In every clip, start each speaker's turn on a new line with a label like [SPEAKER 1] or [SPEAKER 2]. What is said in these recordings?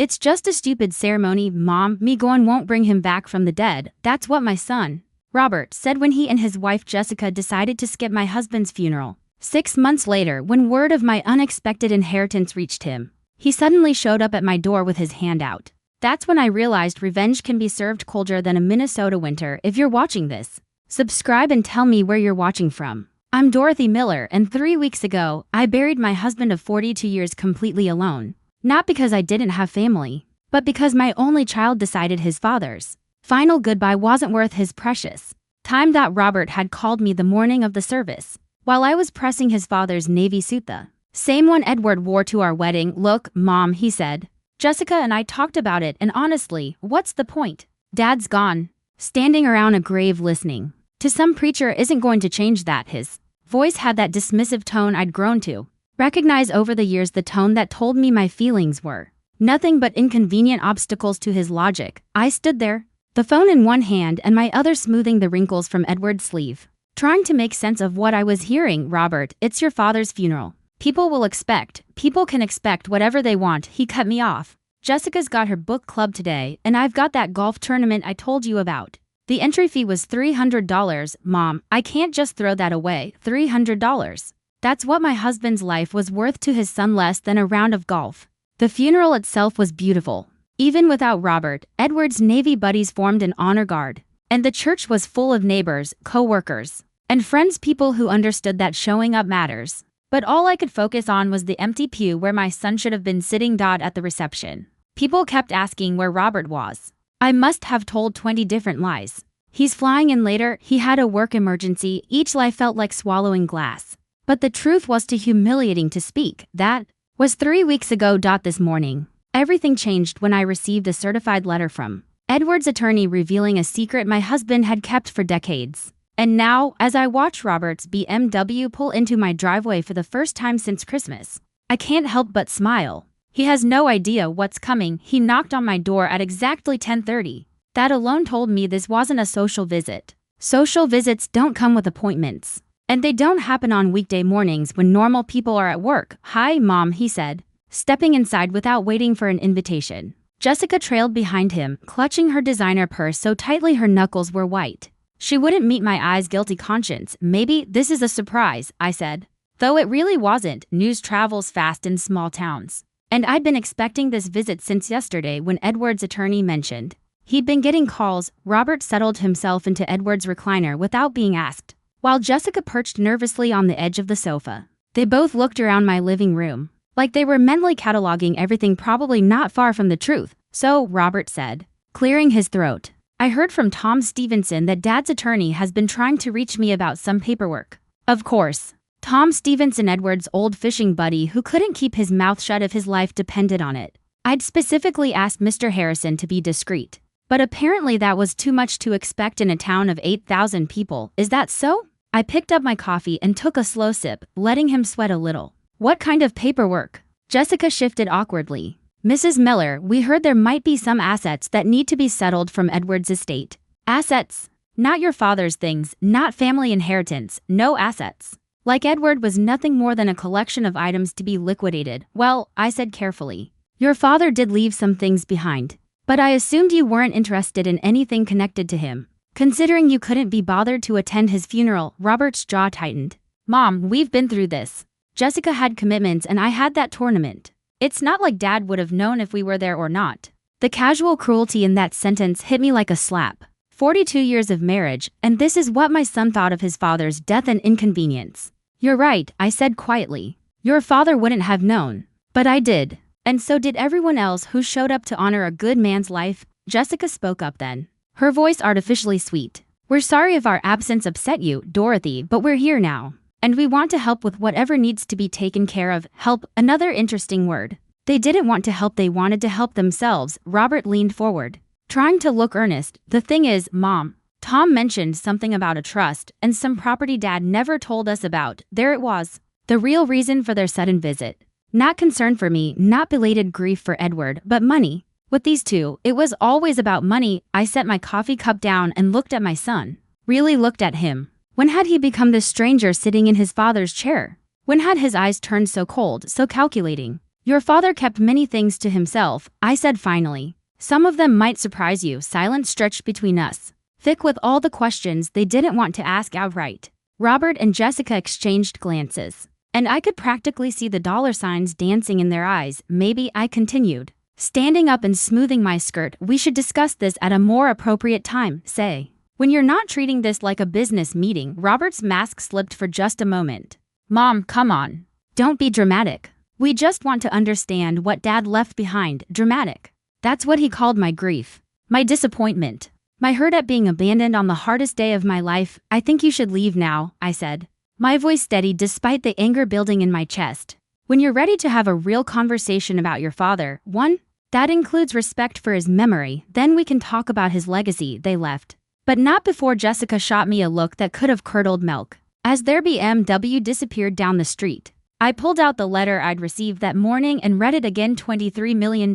[SPEAKER 1] It's just a stupid ceremony, Mom. Me going won't bring him back from the dead. That's what my son, Robert, said when he and his wife Jessica decided to skip my husband's funeral. 6 months later, when word of my unexpected inheritance reached him, he suddenly showed up at my door with his hand out. That's when I realized revenge can be served colder than a Minnesota winter. If you're watching this, subscribe and tell me where you're watching from. I'm Dorothy Miller, and 3 weeks ago, I buried my husband of 42 years completely alone. Not because I didn't have family, but because my only child decided his father's final goodbye wasn't worth his precious time. Robert had called me the morning of the service, while I was pressing his father's navy suit, the same one Edward wore to our wedding. Look, Mom, he said. Jessica and I talked about it, and honestly, what's the point? Dad's gone. Standing around a grave listening to some preacher isn't going to change that. His voice had that dismissive tone I'd grown to recognize over the years, the tone that told me my feelings were nothing but inconvenient obstacles to his logic. I stood there, the phone in one hand and my other smoothing the wrinkles from Edward's sleeve, trying to make sense of what I was hearing. Robert, it's your father's funeral. People can expect whatever they want. He cut me off. Jessica's got her book club today, and I've got that golf tournament I told you about. The entry fee was $300. Mom, I can't just throw that away. $300. That's what my husband's life was worth to his son, less than a round of golf. The funeral itself was beautiful. Even without Robert, Edward's Navy buddies formed an honor guard, and the church was full of neighbors, co-workers, and friends, people who understood that showing up matters. But all I could focus on was the empty pew where my son should have been sitting. At the reception, people kept asking where Robert was. I must have told 20 different lies. He's flying in later, he had a work emergency. Each lie felt like swallowing glass. But the truth was too humiliating to speak. That was 3 weeks ago. This morning, everything changed when I received a certified letter from Edward's attorney revealing a secret my husband had kept for decades. And now, as I watch Robert's BMW pull into my driveway for the first time since Christmas, I can't help but smile. He has no idea what's coming. He knocked on my door at exactly 10:30. That alone told me this wasn't a social visit. Social visits don't come with appointments. And they don't happen on weekday mornings when normal people are at work. Hi, Mom, he said, stepping inside without waiting for an invitation. Jessica trailed behind him, clutching her designer purse so tightly her knuckles were white. She wouldn't meet my eyes' guilty conscience. Maybe this is a surprise, I said. Though it really wasn't. News travels fast in small towns. And I'd been expecting this visit since yesterday when Edward's attorney mentioned he'd been getting calls. Robert settled himself into Edward's recliner without being asked, while Jessica perched nervously on the edge of the sofa. They both looked around my living room, like they were mentally cataloging everything, probably not far from the truth. So, Robert said, clearing his throat, I heard from Tom Stevenson that Dad's attorney has been trying to reach me about some paperwork. Of course, Tom Stevenson, Edward's old fishing buddy who couldn't keep his mouth shut if his life depended on it. I'd specifically asked Mr. Harrison to be discreet, but apparently that was too much to expect in a town of 8,000 people. Is that so? I picked up my coffee and took a slow sip, letting him sweat a little. What kind of paperwork? Jessica shifted awkwardly. Mrs. Miller, we heard there might be some assets that need to be settled from Edward's estate. Assets? Not your father's things, not family inheritance, no assets. Like Edward was nothing more than a collection of items to be liquidated. Well, I said carefully, your father did leave some things behind, but I assumed you weren't interested in anything connected to him. Considering you couldn't be bothered to attend his funeral. Robert's jaw tightened. Mom, we've been through this. Jessica had commitments and I had that tournament. It's not like Dad would have known if we were there or not. The casual cruelty in that sentence hit me like a slap. 42 years of marriage, and this is what my son thought of his father's death and inconvenience. You're right, I said quietly. Your father wouldn't have known. But I did. And so did everyone else who showed up to honor a good man's life. Jessica spoke up then, her voice artificially sweet. We're sorry if our absence upset you, Dorothy, but we're here now. And we want to help with whatever needs to be taken care of. Help, another interesting word. They didn't want to help, they wanted to help themselves. Robert leaned forward, trying to look earnest. The thing is, Mom, Tom mentioned something about a trust and some property Dad never told us about. There it was. The real reason for their sudden visit. Not concern for me, not belated grief for Edward, but money. With these two, it was always about money. I set my coffee cup down and looked at my son. Really looked at him. When had he become this stranger sitting in his father's chair? When had his eyes turned so cold, so calculating? Your father kept many things to himself, I said finally. Some of them might surprise you. Silence stretched between us, thick with all the questions they didn't want to ask outright. Robert and Jessica exchanged glances, and I could practically see the dollar signs dancing in their eyes. Maybe, I continued, standing up and smoothing my skirt, we should discuss this at a more appropriate time, say. When you're not treating this like a business meeting. Robert's mask slipped for just a moment. Mom, come on. Don't be dramatic. We just want to understand what Dad left behind. Dramatic. That's what he called my grief. My disappointment. My hurt at being abandoned on the hardest day of my life. I think you should leave now, I said. My voice steadied despite the anger building in my chest. When you're ready to have a real conversation about your father, one that includes respect for his memory, then we can talk about his legacy they left. But not before. Jessica shot me a look that could have curdled milk. As their BMW disappeared down the street, I pulled out the letter I'd received that morning and read it again. $23 million.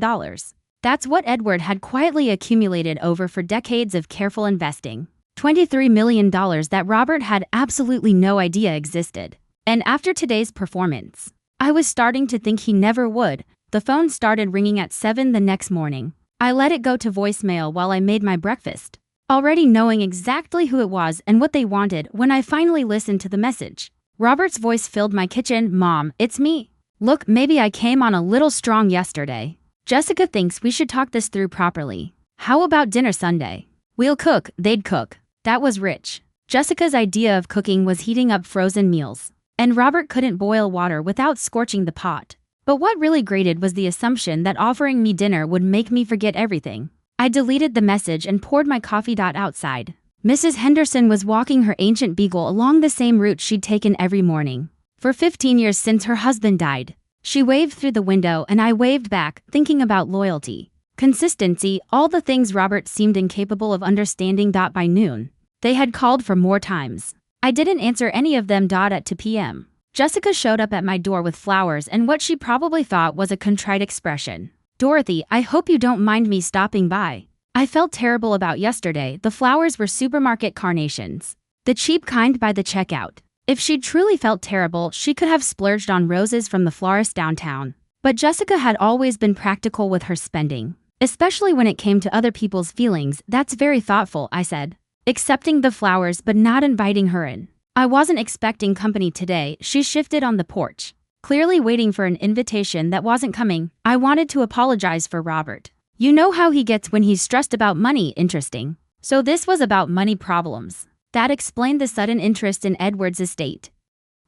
[SPEAKER 1] That's what Edward had quietly accumulated over for decades of careful investing. $23 million that Robert had absolutely no idea existed. And after today's performance, I was starting to think he never would. The phone started ringing at 7 the next morning. I let it go to voicemail while I made my breakfast, already knowing exactly who it was and what they wanted. When I finally listened to the message, Robert's voice filled my kitchen. Mom, it's me. Look, maybe I came on a little strong yesterday. Jessica thinks we should talk this through properly. How about dinner Sunday? We'll cook. They'd cook. That was rich. Jessica's idea of cooking was heating up frozen meals, and Robert couldn't boil water without scorching the pot. But what really grated was the assumption that offering me dinner would make me forget everything. I deleted the message and poured my coffee. Outside, Mrs. Henderson was walking her ancient beagle along the same route she'd taken every morning for 15 years since her husband died. She waved through the window and I waved back, thinking about loyalty, consistency, all the things Robert seemed incapable of understanding. By noon, they had called for more times. I didn't answer any of them. At 2 p.m., Jessica showed up at my door with flowers and what she probably thought was a contrite expression. Dorothy, I hope you don't mind me stopping by. I felt terrible about yesterday. The flowers were supermarket carnations, the cheap kind by the checkout. If she'd truly felt terrible, she could have splurged on roses from the florist downtown. But Jessica had always been practical with her spending, especially when it came to other people's feelings. That's very thoughtful, I said, accepting the flowers but not inviting her in. I wasn't expecting company today. She shifted on the porch, clearly waiting for an invitation that wasn't coming. I wanted to apologize for Robert. You know how he gets when he's stressed about money. Interesting. So this was about money problems. That explained the sudden interest in Edward's estate.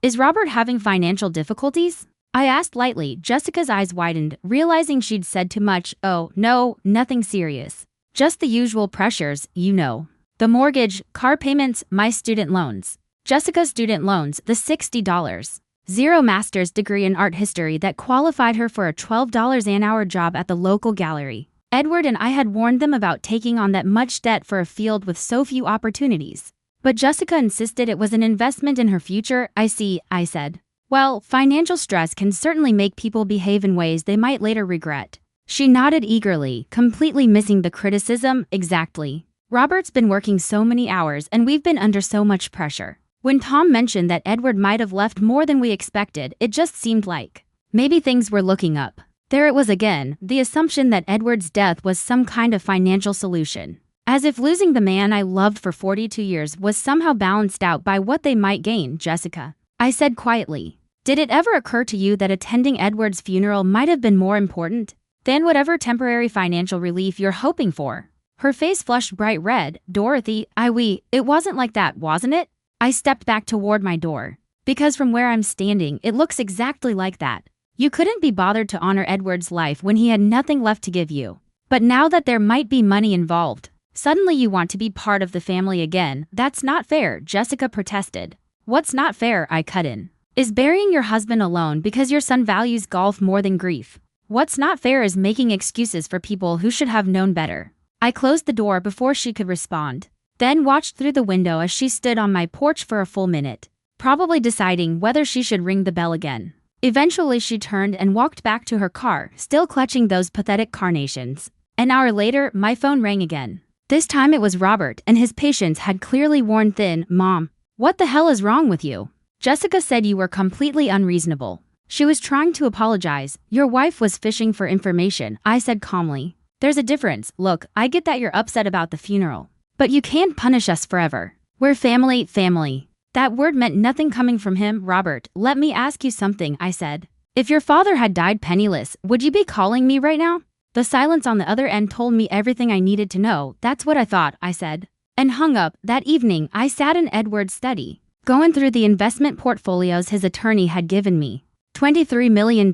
[SPEAKER 1] Is Robert having financial difficulties? I asked lightly. Jessica's eyes widened, realizing she'd said too much. Oh, no, nothing serious. Just the usual pressures, you know. The mortgage, car payments, my student loans. Jessica's student loans, the $60. Zero master's degree in art history that qualified her for a $12 an hour job at the local gallery. Edward and I had warned them about taking on that much debt for a field with so few opportunities. But Jessica insisted it was an investment in her future. I see, I said. Well, financial stress can certainly make people behave in ways they might later regret. She nodded eagerly, completely missing the criticism. Exactly. Robert's been working so many hours and we've been under so much pressure. When Tom mentioned that Edward might have left more than we expected, it just seemed like maybe things were looking up. There it was again, the assumption that Edward's death was some kind of financial solution. As if losing the man I loved for 42 years was somehow balanced out by what they might gain. Jessica, I said quietly, did it ever occur to you that attending Edward's funeral might have been more important than whatever temporary financial relief you're hoping for? Her face flushed bright red. Dorothy, it wasn't like that, wasn't it? I stepped back toward my door, because from where I'm standing, it looks exactly like that. You couldn't be bothered to honor Edward's life when he had nothing left to give you. But now that there might be money involved, suddenly you want to be part of the family again. That's not fair, Jessica protested. What's not fair, I cut in, is burying your husband alone because your son values golf more than grief. What's not fair is making excuses for people who should have known better. I closed the door before she could respond, then watched through the window as she stood on my porch for a full minute, probably deciding whether she should ring the bell again. Eventually she turned and walked back to her car, still clutching those pathetic carnations. An hour later, my phone rang again. This time it was Robert, and his patience had clearly worn thin. Mom, what the hell is wrong with you? Jessica said you were completely unreasonable. She was trying to apologize. Your wife was fishing for information, I said calmly. There's a difference. Look, I get that you're upset about the funeral. But you can't punish us forever. We're family, family. That word meant nothing coming from him. Robert, let me ask you something, I said. If your father had died penniless, would you be calling me right now? The silence on the other end told me everything I needed to know. That's what I thought, I said. And hung up. That evening, I sat in Edward's study, going through the investment portfolios his attorney had given me. $23 million.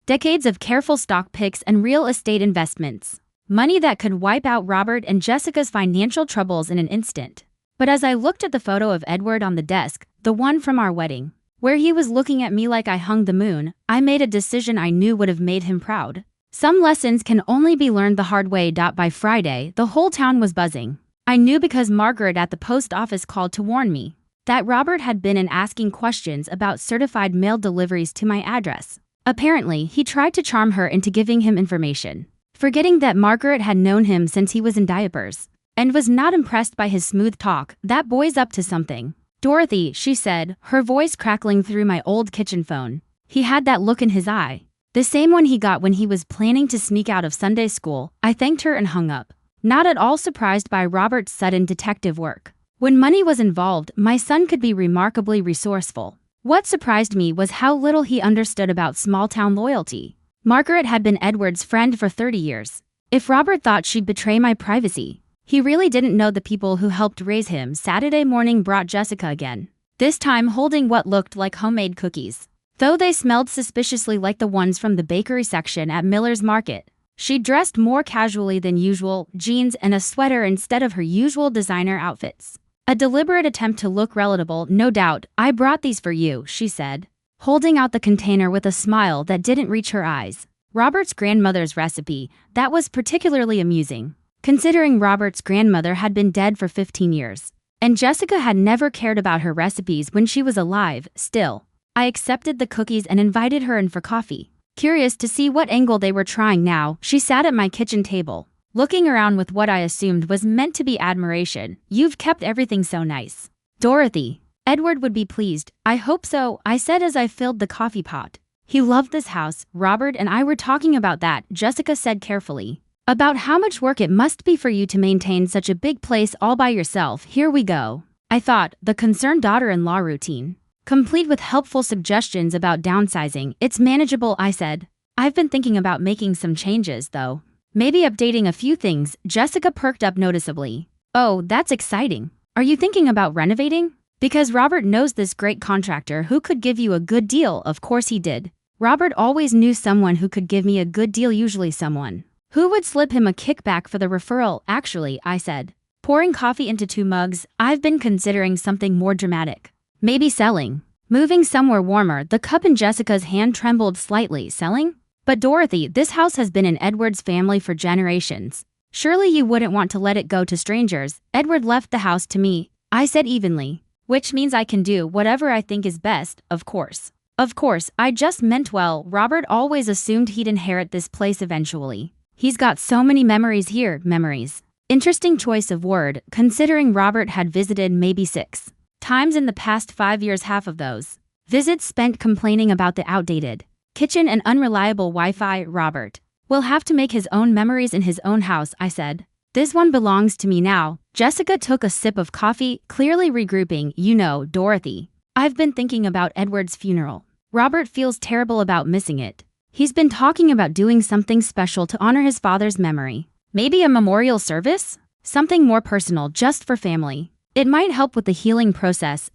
[SPEAKER 1] Decades of careful stock picks and real estate investments. Money that could wipe out Robert and Jessica's financial troubles in an instant. But as I looked at the photo of Edward on the desk, the one from our wedding, where he was looking at me like I hung the moon, I made a decision I knew would have made him proud. Some lessons can only be learned the hard way. By Friday, the whole town was buzzing. I knew because Margaret at the post office called to warn me that Robert had been in asking questions about certified mail deliveries to my address. Apparently, he tried to charm her into giving him information, forgetting that Margaret had known him since he was in diapers, and was not impressed by his smooth talk. That boy's up to something. Dorothy, she said, her voice crackling through my old kitchen phone. He had that look in his eye, the same one he got when he was planning to sneak out of Sunday school. I thanked her and hung up, not at all surprised by Robert's sudden detective work. When money was involved, my son could be remarkably resourceful. What surprised me was how little he understood about small-town loyalty. Margaret had been Edward's friend for 30 years. If Robert thought she'd betray my privacy, he really didn't know the people who helped raise him. Saturday morning brought Jessica again, this time holding what looked like homemade cookies, though they smelled suspiciously like the ones from the bakery section at Miller's Market. She dressed more casually than usual, jeans and a sweater instead of her usual designer outfits. A deliberate attempt to look relatable, no doubt. I brought these for you, she said, holding out the container with a smile that didn't reach her eyes. Robert's grandmother's recipe. That was particularly amusing, considering Robert's grandmother had been dead for 15 years, and Jessica had never cared about her recipes when she was alive. Still, I accepted the cookies and invited her in for coffee. Curious to see what angle they were trying now, she sat at my kitchen table, looking around with what I assumed was meant to be admiration. You've kept everything so nice, Dorothy. Edward would be pleased. I hope so, I said as I filled the coffee pot. He loved this house. Robert and I were talking about that, Jessica said carefully. About how much work it must be for you to maintain such a big place all by yourself. Here we go, I thought, the concerned daughter-in-law routine, complete with helpful suggestions about downsizing. It's manageable, I said. I've been thinking about making some changes, though. Maybe updating a few things. Jessica perked up noticeably. Oh, that's exciting. Are you thinking about renovating? Because Robert knows this great contractor who could give you a good deal. Of course he did. Robert always knew someone who could give me a good deal, usually someone who would slip him a kickback for the referral. Actually, I said, pouring coffee into 2 mugs, I've been considering something more dramatic. Maybe selling. Moving somewhere warmer. The cup in Jessica's hand trembled slightly. Selling? But Dorothy, this house has been in Edward's family for generations. Surely you wouldn't want to let it go to strangers. Edward left the house to me, I said evenly. Which means I can do whatever I think is best, of course. Of course, I just meant well. Robert always assumed he'd inherit this place eventually. He's got so many memories here. Memories. Interesting choice of word, considering Robert had visited maybe 6 times in the past 5 years. Half of those visits spent complaining about the outdated kitchen and unreliable Wi-Fi. Robert will have to make his own memories in his own house, I said. This one belongs to me now. Jessica took a sip of coffee, clearly regrouping. You know, Dorothy, I've been thinking about Edward's funeral. Robert feels terrible about missing it. He's been talking about doing something special to honor his father's memory. Maybe a memorial service? Something more personal, just for family. It might help with the healing process.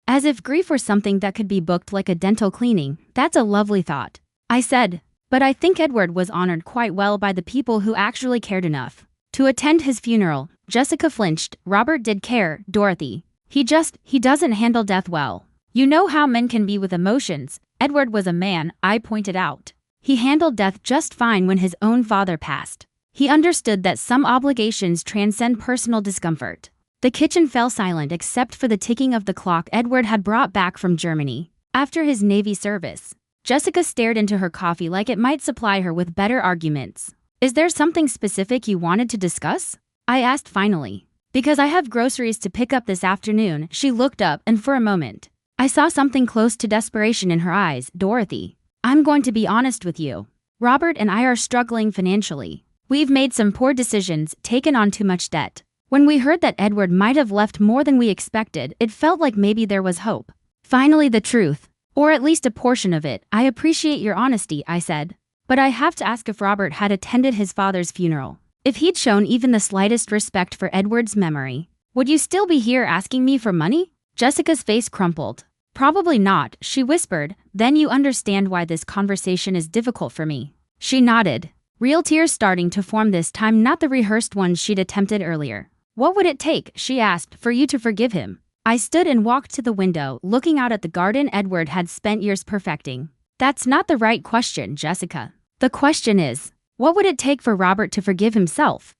[SPEAKER 1] As if grief were something that could be booked like a dental cleaning. That's a lovely thought, I said. But I think Edward was honored quite well by the people who actually cared enough to attend his funeral. Jessica flinched. Robert did care, Dorothy. He doesn't handle death well. You know how men can be with emotions. Edward was a man, I pointed out. He handled death just fine when his own father passed. He understood that some obligations transcend personal discomfort. The kitchen fell silent except for the ticking of the clock Edward had brought back from Germany after his Navy service. Jessica stared into her coffee like it might supply her with better arguments. Is there something specific you wanted to discuss? I asked finally. Because I have groceries to pick up this afternoon. She looked up and for a moment, I saw something close to desperation in her eyes. Dorothy, I'm going to be honest with you. Robert and I are struggling financially. We've made some poor decisions, taken on too much debt. When we heard that Edward might have left more than we expected, it felt like maybe there was hope. Finally, the truth. Or at least a portion of it. I appreciate your honesty, I said. But I have to ask if Robert had attended his father's funeral. If he'd shown even the slightest respect for Edward's memory. Would you still be here asking me for money? Jessica's face crumpled. Probably not, she whispered. Then you understand why this conversation is difficult for me. She nodded. Real tears starting to form this time, not the rehearsed ones she'd attempted earlier. What would it take, she asked, for you to forgive him? I stood and walked to the window, looking out at the garden Edward had spent years perfecting. That's not the right question, Jessica. The question is, what would it take for Robert to forgive himself?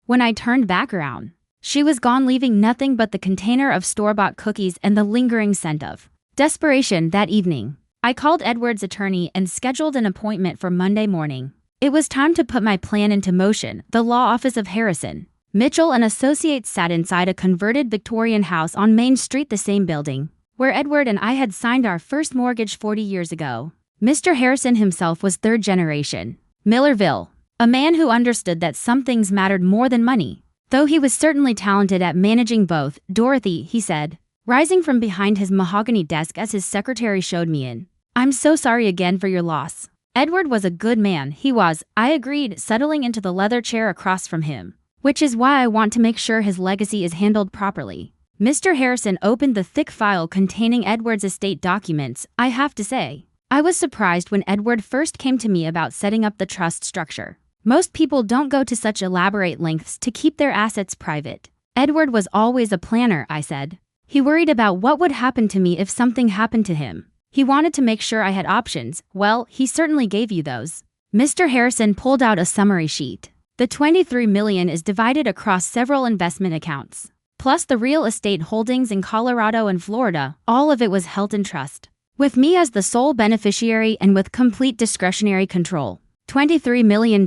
[SPEAKER 1] When I turned back around, she was gone, leaving nothing but the container of store-bought cookies and the lingering scent of desperation. That evening, I called Edward's attorney and scheduled an appointment for Monday morning. It was time to put my plan into motion. The law office of Harrison, Mitchell and Associates sat inside a converted Victorian house on Main Street, the same building where Edward and I had signed our first mortgage 40 years ago. Mr. Harrison himself was third generation Millerville, a man who understood that some things mattered more than money. Though he was certainly talented at managing both. Dorothy, he said, rising from behind his mahogany desk as his secretary showed me in. I'm so sorry again for your loss. Edward was a good man, he was, I agreed, settling into the leather chair across from him. Which is why I want to make sure his legacy is handled properly. Mr. Harrison opened the thick file containing Edward's estate documents. I have to say, I was surprised when Edward first came to me about setting up the trust structure. Most people don't go to such elaborate lengths to keep their assets private. Edward was always a planner, I said. He worried about what would happen to me if something happened to him. He wanted to make sure I had options. Well, he certainly gave you those. Mr. Harrison pulled out a summary sheet. The $23 million is divided across several investment accounts, plus the real estate holdings in Colorado and Florida. All of it was held in trust, with me as the sole beneficiary and with complete discretionary control. $23 million.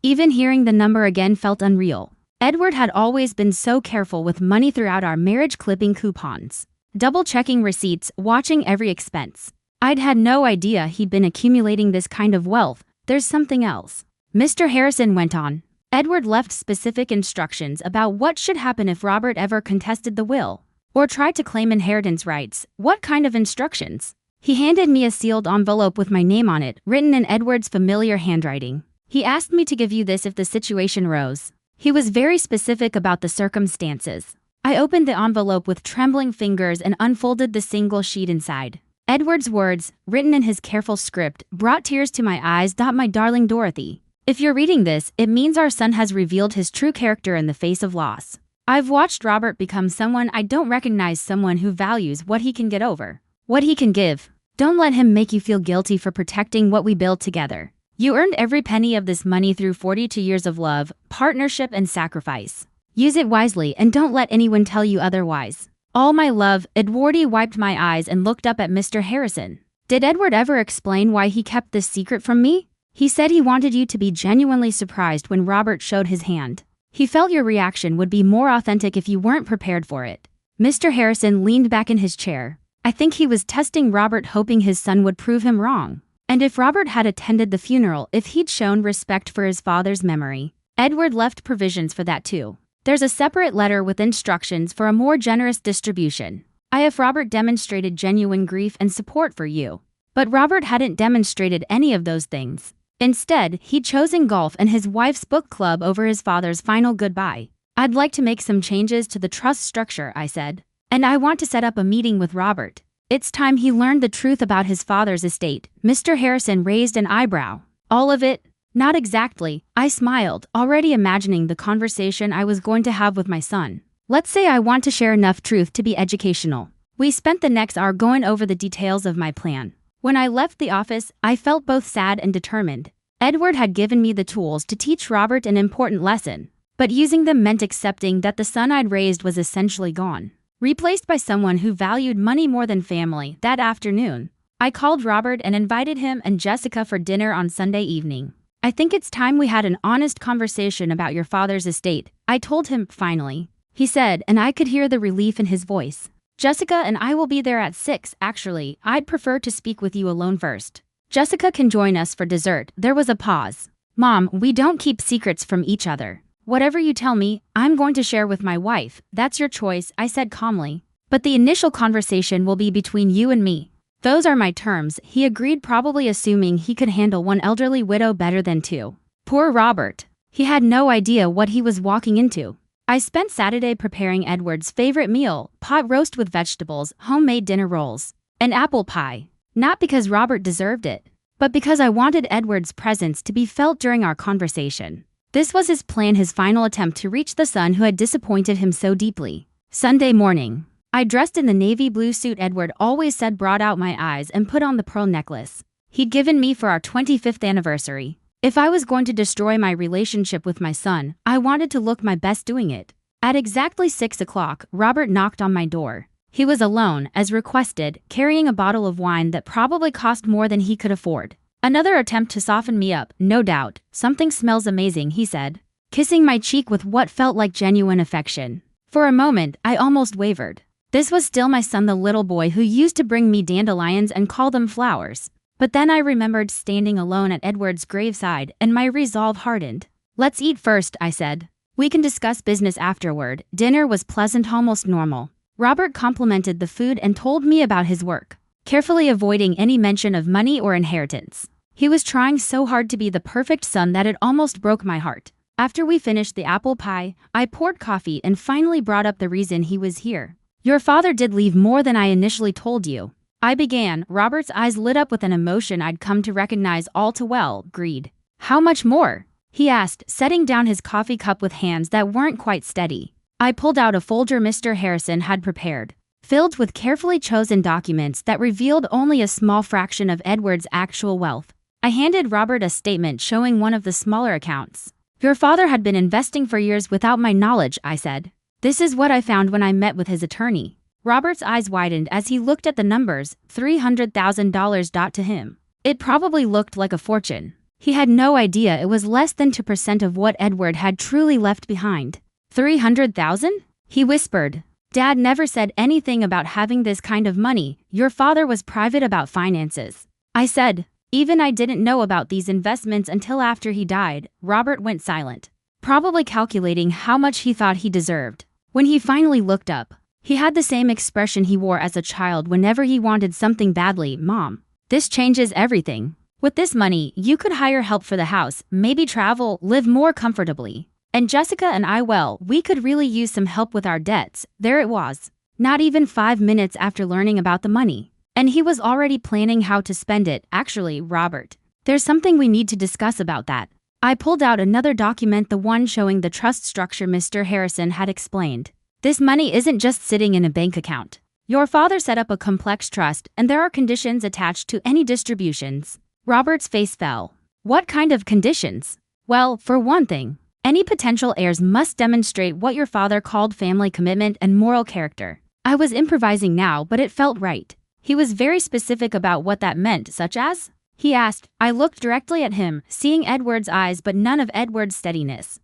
[SPEAKER 1] Even hearing the number again felt unreal. Edward had always been so careful with money throughout our marriage, clipping coupons, double-checking receipts, watching every expense. I'd had no idea he'd been accumulating this kind of wealth. There's something else. Mr. Harrison went on. Edward left specific instructions about what should happen if Robert ever contested the will or tried to claim inheritance rights. What kind of instructions? He handed me a sealed envelope with my name on it, written in Edward's familiar handwriting. He asked me to give you this if the situation arose. He was very specific about the circumstances. I opened the envelope with trembling fingers and unfolded the single sheet inside. Edward's words, written in his careful script, brought tears to my eyes. My darling Dorothy, if you're reading this, it means our son has revealed his true character in the face of loss. I've watched Robert become someone I don't recognize, someone who values what he can get over, what he can give. Don't let him make you feel guilty for protecting what we built together. You earned every penny of this money through 42 years of love, partnership, and sacrifice. Use it wisely and don't let anyone tell you otherwise. All my love. Edwardy wiped my eyes and looked up at Mr. Harrison. Did Edward ever explain why he kept this secret from me? He said he wanted you to be genuinely surprised when Robert showed his hand. He felt your reaction would be more authentic if you weren't prepared for it. Mr. Harrison leaned back in his chair. I think he was testing Robert, hoping his son would prove him wrong. And if Robert had attended the funeral, if he'd shown respect for his father's memory, Edward left provisions for that too. There's a separate letter with instructions for a more generous distribution. If Robert demonstrated genuine grief and support for you. But Robert hadn't demonstrated any of those things. Instead, he'd chosen golf and his wife's book club over his father's final goodbye. I'd like to make some changes to the trust structure, I said. And I want to set up a meeting with Robert. It's time he learned the truth about his father's estate. Mr. Harrison raised an eyebrow. All of it? Not exactly. I smiled, already imagining the conversation I was going to have with my son. Let's say I want to share enough truth to be educational. We spent the next hour going over the details of my plan. When I left the office, I felt both sad and determined. Edward had given me the tools to teach Robert an important lesson, but using them meant accepting that the son I'd raised was essentially gone, replaced by someone who valued money more than family. That afternoon, I called Robert and invited him and Jessica for dinner on Sunday evening. I think it's time we had an honest conversation about your father's estate, I told him finally. He said, and I could hear the relief in his voice. Jessica and I will be there at 6. Actually, I'd prefer to speak with you alone first. Jessica can join us for dessert. There was a pause. Mom, we don't keep secrets from each other. Whatever you tell me, I'm going to share with my wife. That's your choice, I said calmly. But the initial conversation will be between you and me. Those are my terms, he agreed, probably assuming he could handle one elderly widow better than two. Poor Robert. He had no idea what he was walking into. I spent Saturday preparing Edward's favorite meal, pot roast with vegetables, homemade dinner rolls, and apple pie. Not because Robert deserved it, but because I wanted Edward's presence to be felt during our conversation. This was his plan, his final attempt to reach the son who had disappointed him so deeply. Sunday morning. I dressed in the navy blue suit Edward always said brought out my eyes and put on the pearl necklace he'd given me for our 25th anniversary. If I was going to destroy my relationship with my son, I wanted to look my best doing it. At exactly 6 o'clock, Robert knocked on my door. He was alone, as requested, carrying a bottle of wine that probably cost more than he could afford. Another attempt to soften me up, no doubt. Something smells amazing, he said, kissing my cheek with what felt like genuine affection. For a moment, I almost wavered. This was still my son, the little boy who used to bring me dandelions and call them flowers. But then I remembered standing alone at Edward's graveside, and my resolve hardened. Let's eat first, I said. We can discuss business afterward. Dinner was pleasant, almost normal. Robert complimented the food and told me about his work, carefully avoiding any mention of money or inheritance. He was trying so hard to be the perfect son that it almost broke my heart. After we finished the apple pie, I poured coffee and finally brought up the reason he was here. Your father did leave more than I initially told you. I began. Robert's eyes lit up with an emotion I'd come to recognize all too well, greed. How much more? He asked, setting down his coffee cup with hands that weren't quite steady. I pulled out a folder Mr. Harrison had prepared, filled with carefully chosen documents that revealed only a small fraction of Edward's actual wealth. I handed Robert a statement showing one of the smaller accounts. Your father had been investing for years without my knowledge, I said. This is what I found when I met with his attorney. Robert's eyes widened as he looked at the numbers. $300,000. To him, it probably looked like a fortune. He had no idea it was less than 2% of what Edward had truly left behind. 300,000? He whispered. Dad never said anything about having this kind of money. Your father was private about finances. I said. Even I didn't know about these investments until after he died. Robert went silent, probably calculating how much he thought he deserved. When he finally looked up, he had the same expression he wore as a child whenever he wanted something badly. Mom, this changes everything. With this money, you could hire help for the house, maybe travel, live more comfortably. And Jessica and I, well, we could really use some help with our debts. There it was. Not even 5 minutes after learning about the money. And he was already planning how to spend it. Actually, Robert, there's something we need to discuss about that. I pulled out another document, the one showing the trust structure Mr. Harrison had explained. This money isn't just sitting in a bank account. Your father set up a complex trust, and there are conditions attached to any distributions. Robert's face fell. What kind of conditions? Well, for one thing, any potential heirs must demonstrate what your father called family commitment and moral character. I was improvising now, but it felt right. He was very specific about what that meant, such as? He asked. I looked directly at him, seeing Edward's eyes but none of Edward's steadiness.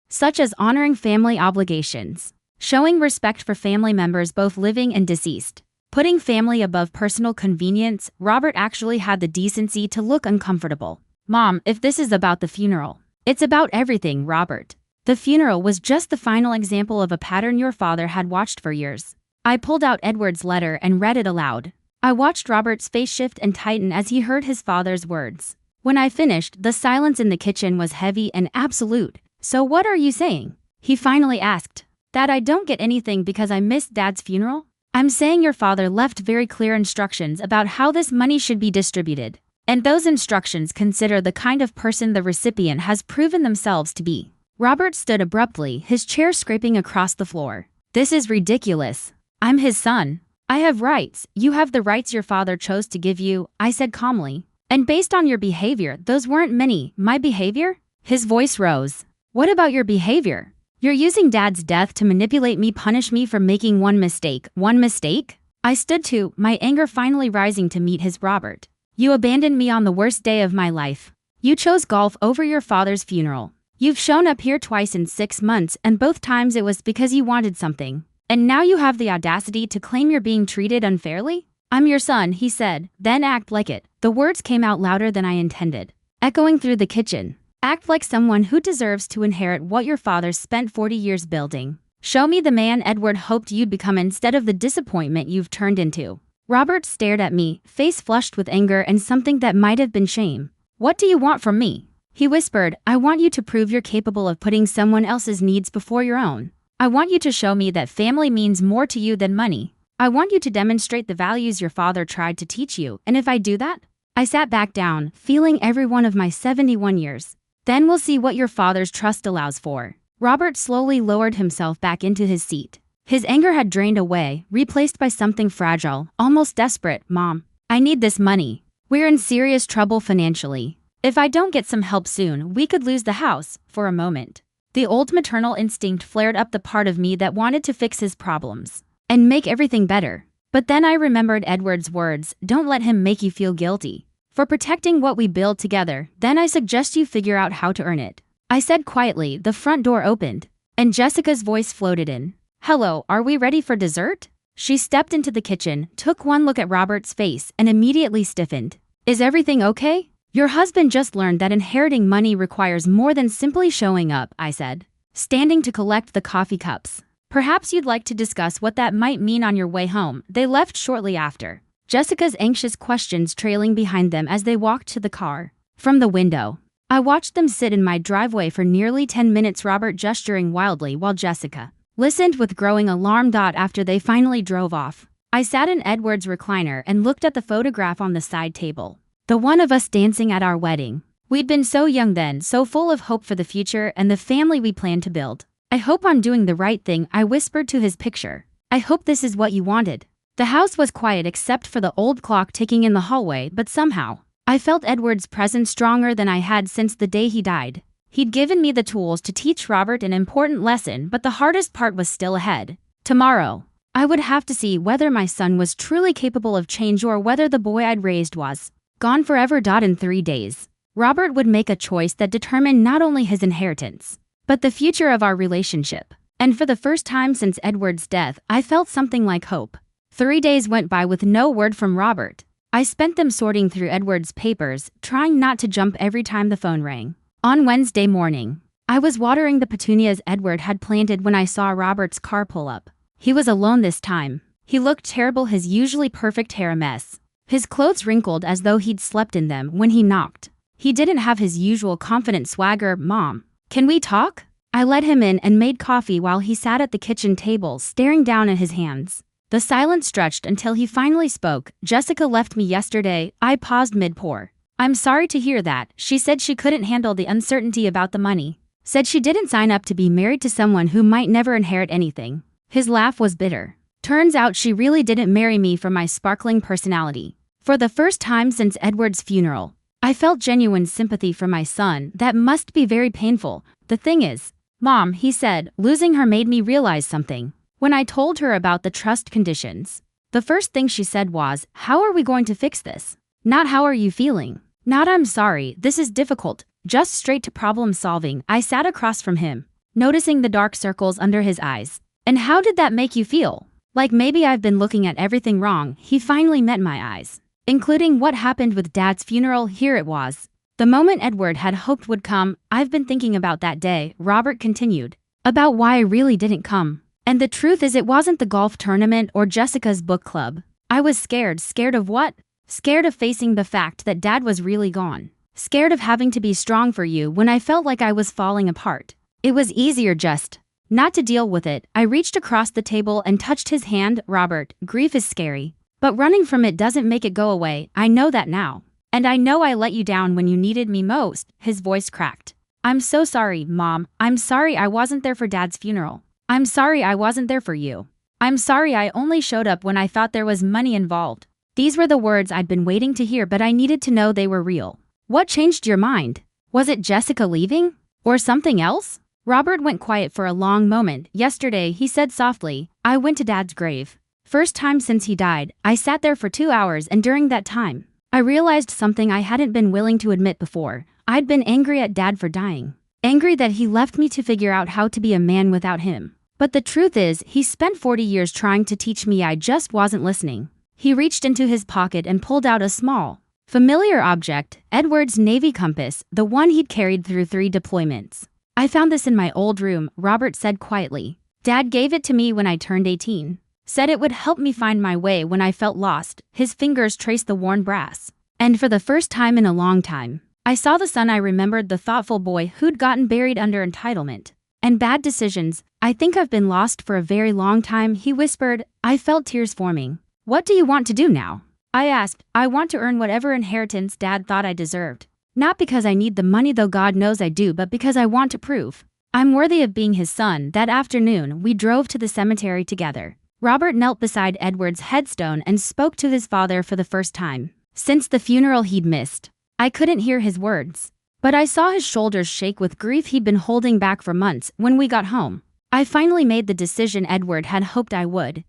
[SPEAKER 1] Such as honoring family obligations, showing respect for family members both living and deceased, putting family above personal convenience. Robert actually had the decency to look uncomfortable. Mom, if this is about the funeral, it's about everything, Robert. The funeral was just the final example of a pattern your father had watched for years. I pulled out Edward's letter and read it aloud. I watched Robert's face shift and tighten as he heard his father's words. When I finished, the silence in the kitchen was heavy and absolute. So what are you saying? He finally asked. That I don't get anything because I missed Dad's funeral? I'm saying your father left very clear instructions about how this money should be distributed. And those instructions consider the kind of person the recipient has proven themselves to be. Robert stood abruptly, his chair scraping across the floor. This is ridiculous. I'm his son. I have rights. You have the rights your father chose to give you, I said calmly. And based on your behavior, those weren't many. My behavior? His voice rose. What about your behavior? You're using Dad's death to manipulate me, punish me for making one mistake. One mistake? I stood to, my anger finally rising to meet his. Robert, you abandoned me on the worst day of my life. You chose golf over your father's funeral. You've shown up here twice in 6 months, and both times it was because you wanted something. And now you have the audacity to claim you're being treated unfairly? I'm your son, he said, then act like it. The words came out louder than I intended, echoing through the kitchen. Act like someone who deserves to inherit what your father spent 40 years building. Show me the man Edward hoped you'd become instead of the disappointment you've turned into. Robert stared at me, face flushed with anger and something that might have been shame. What do you want from me? He whispered, I want you to prove you're capable of putting someone else's needs before your own. I want you to show me that family means more to you than money. I want you to demonstrate the values your father tried to teach you, and if I do that, I sat back down, feeling every one of my 71 years. Then we'll see what your father's trust allows for. Robert slowly lowered himself back into his seat. His anger had drained away, replaced by something fragile, almost desperate. Mom, I need this money. We're in serious trouble financially. If I don't get some help soon, we could lose the house. For a moment, the old maternal instinct flared up, the part of me that wanted to fix his problems and make everything better. But then I remembered Edward's words, don't let him make you feel guilty for protecting what we build together. Then I suggest you figure out how to earn it. I said quietly. The front door opened, and Jessica's voice floated in. Hello, are we ready for dessert? She stepped into the kitchen, took one look at Robert's face, and immediately stiffened. Is everything okay? Your husband just learned that inheriting money requires more than simply showing up, I said, standing to collect the coffee cups. Perhaps you'd like to discuss what that might mean on your way home. They left shortly after, Jessica's anxious questions trailing behind them as they walked to the car. From the window, I watched them sit in my driveway for nearly 10 minutes, Robert gesturing wildly while Jessica listened with growing alarm. After they finally drove off, I sat in Edward's recliner and looked at the photograph on the side table. The one of us dancing at our wedding. We'd been so young then, so full of hope for the future and the family we planned to build. I hope I'm doing the right thing, I whispered to his picture. I hope this is what you wanted. The house was quiet except for the old clock ticking in the hallway, but somehow, I felt Edward's presence stronger than I had since the day he died. He'd given me the tools to teach Robert an important lesson, but the hardest part was still ahead. Tomorrow, I would have to see whether my son was truly capable of change or whether the boy I'd raised was gone forever. In 3 days, Robert would make a choice that determined not only his inheritance, but the future of our relationship. And for the first time since Edward's death, I felt something like hope. 3 days went by with no word from Robert. I spent them sorting through Edward's papers, trying not to jump every time the phone rang. On Wednesday morning, I was watering the petunias Edward had planted when I saw Robert's car pull up. He was alone this time. He looked terrible, his usually perfect hair a mess, his clothes wrinkled as though he'd slept in them when he knocked. He didn't have his usual confident swagger. Mom, can we talk? I let him in and made coffee while he sat at the kitchen table, staring down at his hands. The silence stretched until he finally spoke. Jessica left me yesterday. I paused mid-pour. I'm sorry to hear that. She said she couldn't handle the uncertainty about the money. Said she didn't sign up to be married to someone who might never inherit anything. His laugh was bitter. Turns out she really didn't marry me for my sparkling personality. For the first time since Edward's funeral, I felt genuine sympathy for my son. That must be very painful. The thing is, Mom, he said, losing her made me realize something. When I told her about the trust conditions, the first thing she said was, how are we going to fix this? Not how are you feeling? Not I'm sorry, this is difficult. Just straight to problem solving. I sat across from him, noticing the dark circles under his eyes. And how did that make you feel? Like maybe I've been looking at everything wrong. He finally met my eyes, including what happened with Dad's funeral. Here it was. The moment Edward had hoped would come. I've been thinking about that day, Robert continued, about why I really didn't come. And the truth is, it wasn't the golf tournament or Jessica's book club. I was scared. Scared of what? Scared of facing the fact that Dad was really gone. Scared of having to be strong for you when I felt like I was falling apart. It was easier just not to deal with it. I reached across the table and touched his hand. Robert, grief is scary, but running from it doesn't make it go away. I know that now. And I know I let you down when you needed me most. His voice cracked. I'm so sorry, Mom. I'm sorry I wasn't there for Dad's funeral. I'm sorry I wasn't there for you. I'm sorry I only showed up when I thought there was money involved. These were the words I'd been waiting to hear, but I needed to know they were real. What changed your mind? Was it Jessica leaving? Or something else? Robert went quiet for a long moment. Yesterday, he said softly, I went to Dad's grave. First time since he died. I sat there for 2 hours, and during that time, I realized something I hadn't been willing to admit before. I'd been angry at Dad for dying. Angry that he left me to figure out how to be a man without him. But the truth is, he spent 40 years trying to teach me I just wasn't listening. He reached into his pocket and pulled out a small, familiar object, Edward's Navy compass, the one he'd carried through 3 deployments. I found this in my old room, Robert said quietly. Dad gave it to me when I turned 18. Said it would help me find my way when I felt lost. His fingers traced the worn brass. And for the first time in a long time, I saw the son I remembered, the thoughtful boy who'd gotten buried under entitlement and bad decisions. I think I've been lost for a very long time, he whispered. I felt tears forming. What do you want to do now? I asked. I want to earn whatever inheritance Dad thought I deserved. Not because I need the money, though God knows I do, but because I want to prove I'm worthy of being his son. That afternoon, we drove to the cemetery together. Robert knelt beside Edward's headstone and spoke to his father for the first time since the funeral he'd missed. I couldn't hear his words, but I saw his shoulders shake with grief he'd been holding back for months. When we got home, I finally made the decision Edward had hoped I would.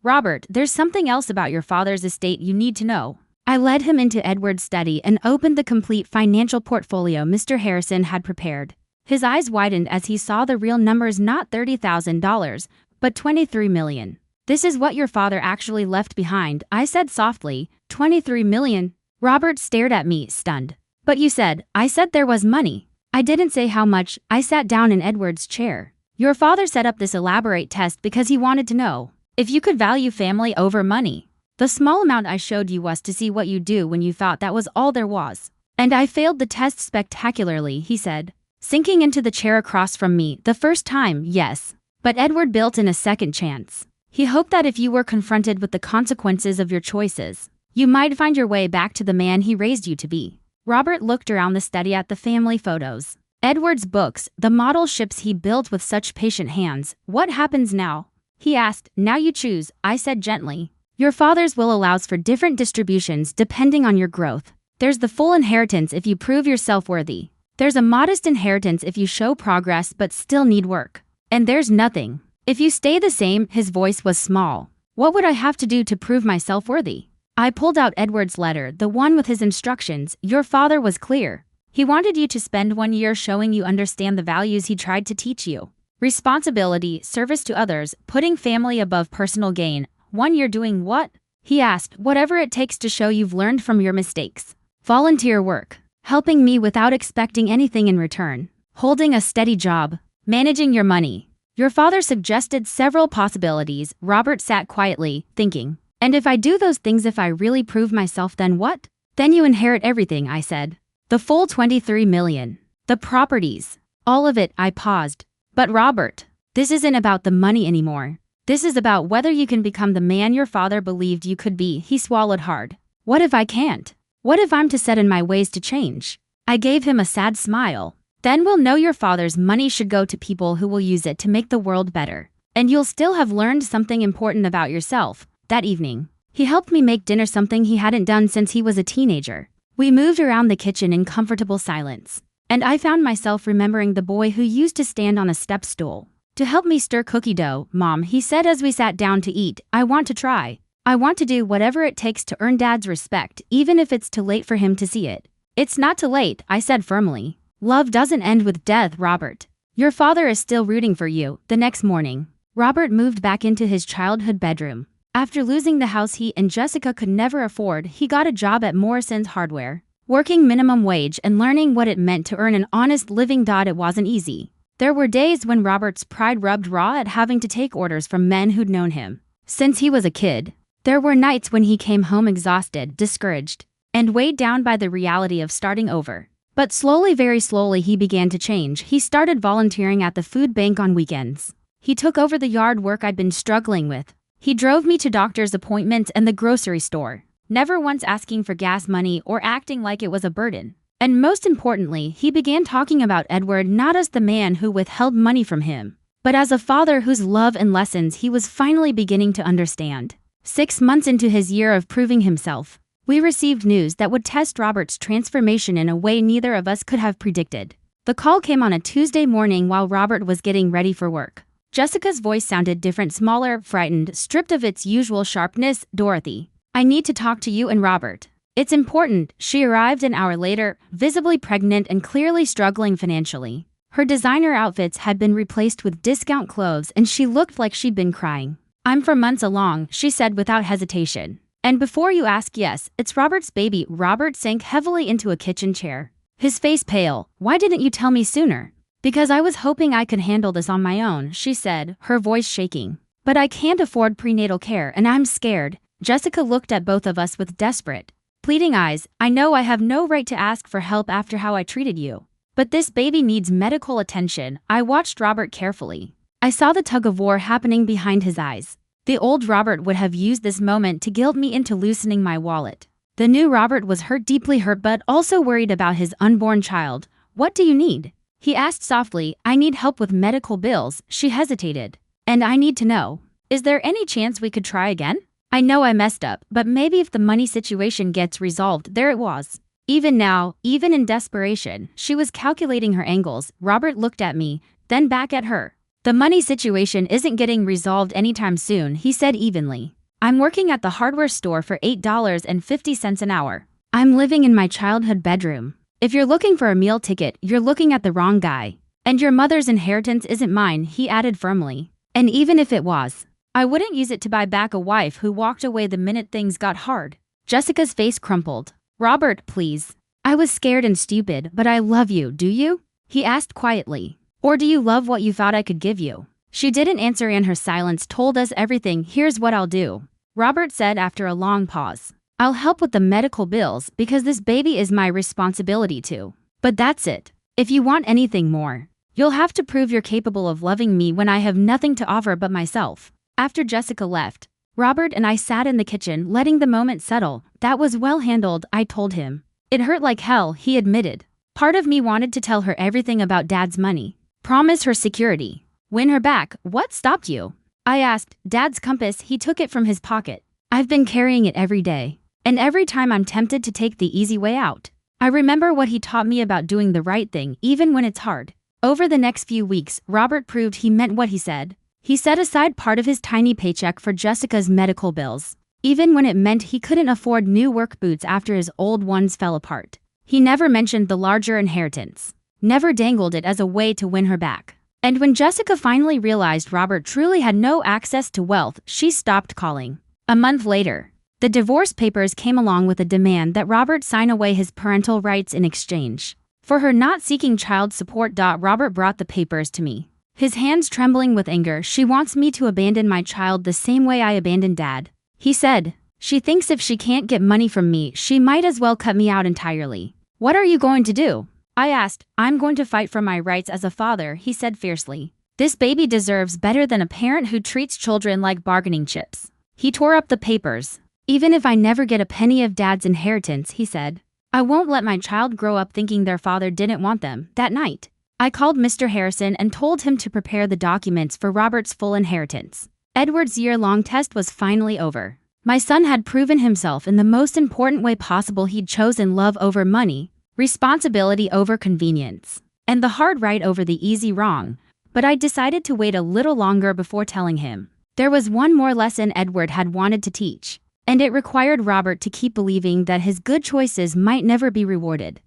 [SPEAKER 1] Robert, there's something else about your father's estate you need to know. I led him into Edward's study and opened the complete financial portfolio Mr. Harrison had prepared. His eyes widened as he saw the real numbers, not $30,000, but $23 million. This is what your father actually left behind, I said softly. $23 million? Robert stared at me, stunned. But you said, I said there was money. I didn't say how much. I sat down in Edward's chair. Your father set up this elaborate test because he wanted to know if you could value family over money. The small amount I showed you was to see what you'd do when you thought that was all there was. And I failed the test spectacularly, he said, sinking into the chair across from me. The first time, yes. But Edward built in a second chance. He hoped that if you were confronted with the consequences of your choices, you might find your way back to the man he raised you to be. Robert looked around the study at the family photos, Edward's books, the model ships he built with such patient hands. What happens now? He asked. Now you choose, I said gently. Your father's will allows for different distributions depending on your growth. There's the full inheritance if you prove yourself worthy. There's a modest inheritance if you show progress but still need work. And there's nothing if you stay the same. His voice was small. What would I have to do to prove myself worthy? I pulled out Edward's letter, the one with his instructions. Your father was clear. He wanted you to spend 1 year showing you understand the values he tried to teach you. Responsibility, service to others, putting family above personal gain. 1 year doing what? He asked. Whatever it takes to show you've learned from your mistakes. Volunteer work. Helping me without expecting anything in return. Holding a steady job. Managing your money. Your father suggested several possibilities. Robert sat quietly, thinking. And if I do those things, if I really prove myself, then what? Then you inherit everything, I said. The full $23 million. The properties. All of it. I paused. But Robert, this isn't about the money anymore. This is about whether you can become the man your father believed you could be. He swallowed hard. What if I can't? What if I'm to set in my ways to change? I gave him a sad smile. Then we'll know your father's money should go to people who will use it to make the world better. And you'll still have learned something important about yourself. That evening, he helped me make dinner, something he hadn't done since he was a teenager. We moved around the kitchen in comfortable silence. And I found myself remembering the boy who used to stand on a step stool to help me stir cookie dough. Mom, he said as we sat down to eat, I want to try. I want to do whatever it takes to earn Dad's respect, even if it's too late for him to see it. It's not too late, I said firmly. Love doesn't end with death, Robert. Your father is still rooting for you. The next morning, Robert moved back into his childhood bedroom. After losing the house he and Jessica could never afford, he got a job at Morrison's Hardware, working minimum wage and learning what it meant to earn an honest living. It wasn't easy. There were days when Robert's pride rubbed raw at having to take orders from men who'd known him since he was a kid. There were nights when he came home exhausted, discouraged, and weighed down by the reality of starting over. But slowly, very slowly, he began to change. He started volunteering at the food bank on weekends. He took over the yard work I'd been struggling with. He drove me to doctor's appointments and the grocery store, never once asking for gas money or acting like it was a burden. And most importantly, he began talking about Edward not as the man who withheld money from him, but as a father whose love and lessons he was finally beginning to understand. 6 months into his year of proving himself, we received news that would test Robert's transformation in a way neither of us could have predicted. The call came on a Tuesday morning while Robert was getting ready for work. Jessica's voice sounded different, smaller, frightened, stripped of its usual sharpness. Dorothy, I need to talk to you and Robert. It's important. She arrived an hour later, visibly pregnant and clearly struggling financially. Her designer outfits had been replaced with discount clothes and she looked like she'd been crying. "I'm for months along," she said without hesitation. "And before you ask, yes, it's Robert's baby." Robert sank heavily into a kitchen chair, his face pale. "Why didn't you tell me sooner?" "Because I was hoping I could handle this on my own," she said, her voice shaking. "But I can't afford prenatal care and I'm scared." Jessica looked at both of us with desperate, pleading eyes. "I know I have no right to ask for help after how I treated you. But this baby needs medical attention." I watched Robert carefully. I saw the tug-of-war happening behind his eyes. The old Robert would have used this moment to guilt me into loosening my wallet. The new Robert was hurt, deeply hurt, but also worried about his unborn child. "What do you need?" he asked softly. "I need help with medical bills." She hesitated. "And I need to know, is there any chance we could try again? I know I messed up, but maybe if the money situation gets resolved." There it was. Even now, even in desperation, she was calculating her angles. Robert looked at me, then back at her. "The money situation isn't getting resolved anytime soon," he said evenly. "I'm working at the hardware store for $8.50 an hour. I'm living in my childhood bedroom. If you're looking for a meal ticket, you're looking at the wrong guy. And your mother's inheritance isn't mine," he added firmly. "And even if it was, I wouldn't use it to buy back a wife who walked away the minute things got hard." Jessica's face crumpled. "Robert, please. I was scared and stupid, but I love you, do you?" he asked quietly. "Or do you love what you thought I could give you?" She didn't answer and her silence told us everything. "Here's what I'll do," Robert said after a long pause. "I'll help with the medical bills because this baby is my responsibility too. But that's it. If you want anything more, you'll have to prove you're capable of loving me when I have nothing to offer but myself." After Jessica left, Robert and I sat in the kitchen letting the moment settle. "That was well handled," I told him. "It hurt like hell," he admitted. Part of me wanted to tell her everything about Dad's money, promise her security, win her back. "What stopped you?" I asked. "Dad's compass." He took it from his pocket. "I've been carrying it every day. And every time I'm tempted to take the easy way out, I remember what he taught me about doing the right thing even when it's hard." Over the next few weeks, Robert proved he meant what he said. He set aside part of his tiny paycheck for Jessica's medical bills, even when it meant he couldn't afford new work boots after his old ones fell apart. He never mentioned the larger inheritance, never dangled it as a way to win her back. And when Jessica finally realized Robert truly had no access to wealth, she stopped calling. A month later, the divorce papers came along with a demand that Robert sign away his parental rights in exchange for her not seeking child support. Robert brought the papers to me, his hands trembling with anger. "She wants me to abandon my child the same way I abandoned Dad," he said. "She thinks if she can't get money from me, she might as well cut me out entirely." "What are you going to do?" I asked. "I'm going to fight for my rights as a father," he said fiercely. "This baby deserves better than a parent who treats children like bargaining chips." He tore up the papers. "Even if I never get a penny of Dad's inheritance," he said, "I won't let my child grow up thinking their father didn't want them." That night, I called Mr. Harrison and told him to prepare the documents for Robert's full inheritance. Edward's year-long test was finally over. My son had proven himself in the most important way possible. He'd chosen love over money, responsibility over convenience, and the hard right over the easy wrong. But I decided to wait a little longer before telling him. There was one more lesson Edward had wanted to teach, and it required Robert to keep believing that his good choices might never be rewarded.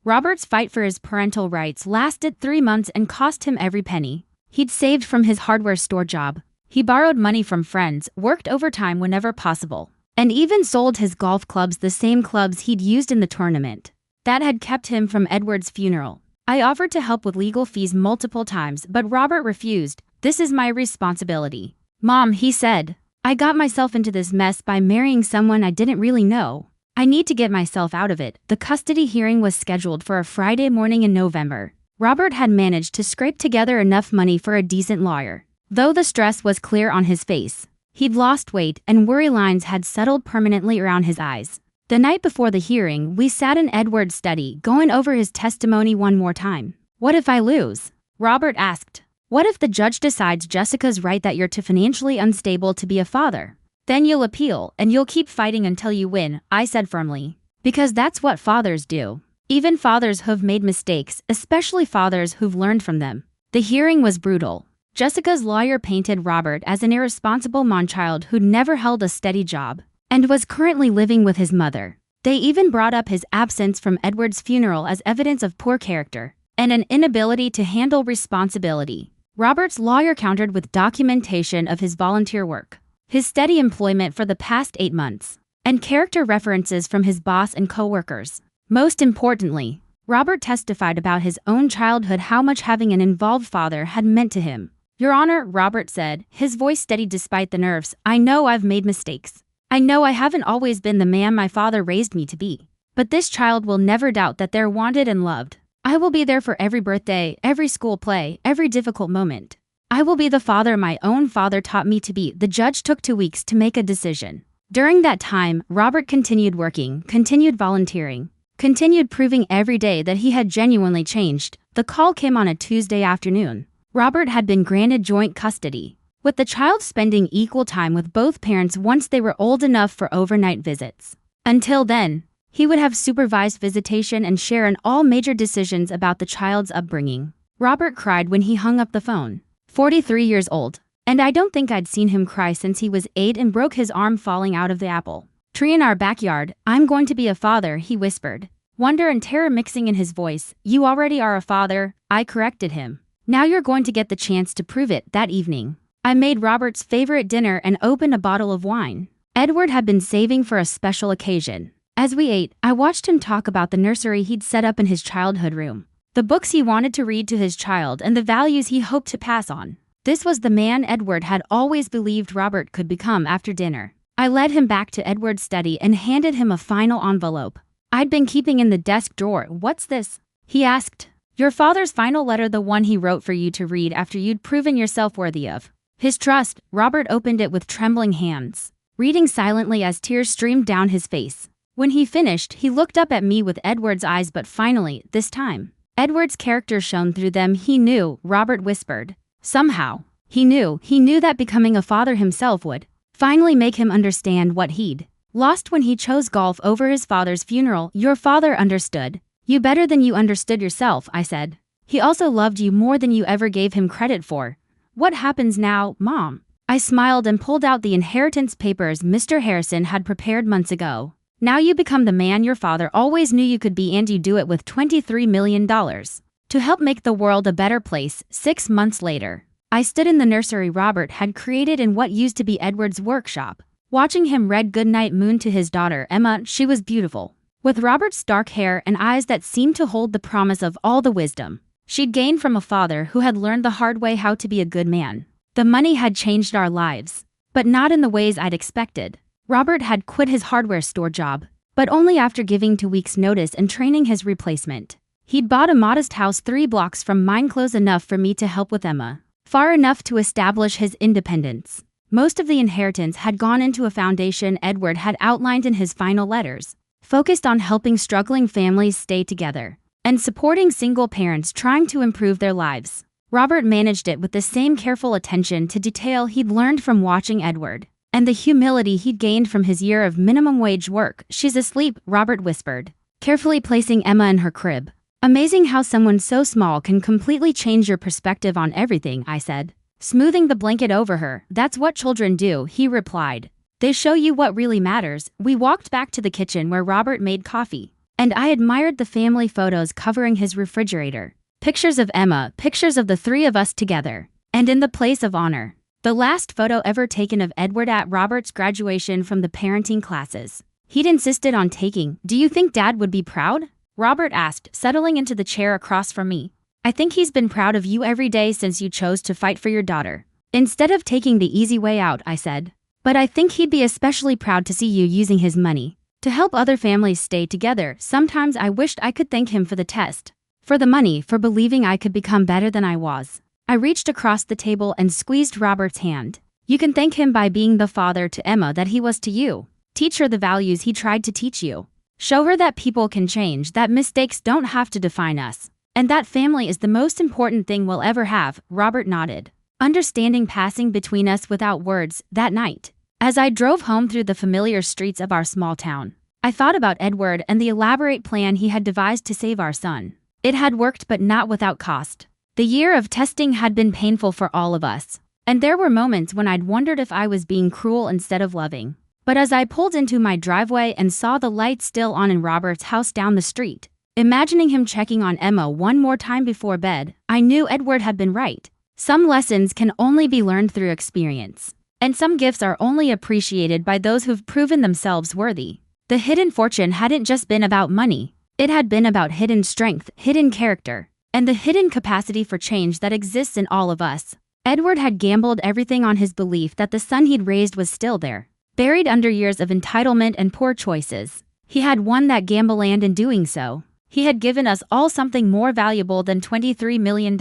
[SPEAKER 1] Robert's fight for his parental rights lasted 3 months and cost him every penny. He'd saved from his hardware store job. He borrowed money from friends, worked overtime whenever possible, and even sold his golf clubs, the same clubs he'd used in the tournament. That had kept him from Edward's funeral. I offered to help with legal fees multiple times, but Robert refused. "This is my responsibility, Mom," he said. "I got myself into this mess by marrying someone I didn't really know. I need to get myself out of it." The custody hearing was scheduled for a Friday morning in November. Robert had managed to scrape together enough money for a decent lawyer, though the stress was clear on his face. He'd lost weight and worry lines had settled permanently around his eyes. The night before the hearing, we sat in Edward's study, going over his testimony one more time. "What if I lose?" Robert asked. "What if the judge decides Jessica's right, that you're too financially unstable to be a father? Then you'll appeal, and you'll keep fighting until you win," I said firmly. "Because that's what fathers do. Even fathers who've made mistakes, especially fathers who've learned from them." The hearing was brutal. Jessica's lawyer painted Robert as an irresponsible man-child who'd never held a steady job and was currently living with his mother. They even brought up his absence from Edward's funeral as evidence of poor character. and an inability to handle responsibility. Robert's lawyer countered with documentation of his volunteer work, his steady employment for the past 8 months, and character references from his boss and co-workers. Most importantly, Robert testified about his own childhood, how much having an involved father had meant to him. "Your Honor," Robert said, his voice steady despite the nerves, "I know I've made mistakes. I know I haven't always been the man my father raised me to be. But this child will never doubt that they're wanted and loved. I will be there for every birthday, every school play, every difficult moment. I will be the father my own father taught me to be." The judge took 2 weeks to make a decision. During that time, Robert continued working, continued volunteering, continued proving every day that he had genuinely changed. The call came on a Tuesday afternoon. Robert had been granted joint custody, with the child spending equal time with both parents once they were old enough for overnight visits. Until then, he would have supervised visitation and share in all major decisions about the child's upbringing. Robert cried when he hung up the phone. 43 years old. And I don't think I'd seen him cry since he was 8 and broke his arm falling out of the apple tree in our backyard. "I'm going to be a father," he whispered, wonder and terror mixing in his voice. "You already are a father," I corrected him. "Now you're going to get the chance to prove it." That evening, I made Robert's favorite dinner and opened a bottle of wine Edward had been saving for a special occasion. As we ate, I watched him talk about the nursery he'd set up in his childhood room, the books he wanted to read to his child, and the values he hoped to pass on. This was the man Edward had always believed Robert could become. After dinner, I led him back to Edward's study and handed him a final envelope I'd been keeping in the desk drawer. "What's this?" he asked. "Your father's final letter, the one he wrote for you to read after you'd proven yourself worthy of his trust." Robert opened it with trembling hands, reading silently as tears streamed down his face. When he finished, he looked up at me with Edward's eyes, but finally, this time, Edward's character shone through them. "He knew," Robert whispered. "Somehow, he knew that becoming a father himself would finally make him understand what he'd lost when he chose golf over his father's funeral." "Your father understood you better than you understood yourself," I said. "He also loved you more than you ever gave him credit for." "What happens now, Mom?" I smiled and pulled out the inheritance papers Mr. Harrison had prepared months ago. "Now you become the man your father always knew you could be, and you do it with $23 million to help make the world a better place." 6 months later, I stood in the nursery Robert had created in what used to be Edward's workshop, watching him read Goodnight Moon to his daughter Emma. She was beautiful, with Robert's dark hair and eyes that seemed to hold the promise of all the wisdom she'd gained from a father who had learned the hard way how to be a good man. The money had changed our lives, but not in the ways I'd expected. Robert had quit his hardware store job, but only after giving 2 weeks' notice and training his replacement. He'd bought a modest house 3 blocks from mine, close enough for me to help with Emma, far enough to establish his independence. Most of the inheritance had gone into a foundation Edward had outlined in his final letters, focused on helping struggling families stay together and supporting single parents trying to improve their lives. Robert managed it with the same careful attention to detail he'd learned from watching Edward, and the humility he'd gained from his year of minimum wage work. "She's asleep," Robert whispered, carefully placing Emma in her crib. "Amazing how someone so small can completely change your perspective on everything," I said, smoothing the blanket over her. "That's what children do," he replied. "They show you what really matters." We walked back to the kitchen where Robert made coffee, and I admired the family photos covering his refrigerator. Pictures of Emma, pictures of the 3 of us together, and in the place of honor, the last photo ever taken of Edward at Robert's graduation from the parenting classes he'd insisted on taking. "Do you think Dad would be proud?" Robert asked, settling into the chair across from me. "I think he's been proud of you every day since you chose to fight for your daughter instead of taking the easy way out," I said. "But I think he'd be especially proud to see you using his money to help other families stay together." Sometimes I wished I could thank him for the test, for the money, for believing I could become better than I was. I reached across the table and squeezed Robert's hand. "You can thank him by being the father to Emma that he was to you. Teach her the values he tried to teach you. Show her that people can change, that mistakes don't have to define us, and that family is the most important thing we'll ever have." Robert nodded, understanding passing between us without words. That night, as I drove home through the familiar streets of our small town, I thought about Edward and the elaborate plan he had devised to save our son. It had worked, but not without cost. The year of testing had been painful for all of us, and there were moments when I'd wondered if I was being cruel instead of loving. But as I pulled into my driveway and saw the lights still on in Robert's house down the street, Imagining him checking on Emma one more time before bed, I knew Edward had been right. Some lessons can only be learned through experience, and some gifts are only appreciated by those who've proven themselves worthy. The hidden fortune hadn't just been about money. It had been about hidden strength, hidden character, and the hidden capacity for change that exists in all of us. Edward had gambled everything on his belief that the son he'd raised was still there, buried under years of entitlement and poor choices. He had won that gamble, and in doing so, he had given us all something more valuable than $23 million.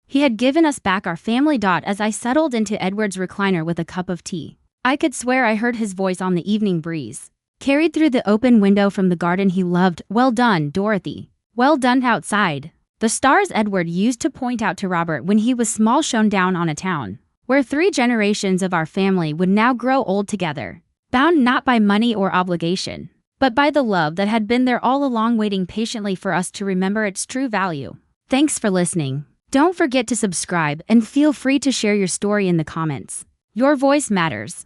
[SPEAKER 1] He had given us back our family. As I settled into Edward's recliner with a cup of tea, I could swear I heard his voice on the evening breeze, carried through the open window from the garden he loved. "Well done, Dorothy. Well done." Outside, the stars Edward used to point out to Robert when he was small shone down on a town where 3 generations of our family would now grow old together, bound not by money or obligation, but by the love that had been there all along, waiting patiently for us to remember its true value. Thanks for listening. Don't forget to subscribe and feel free to share your story in the comments. Your voice matters.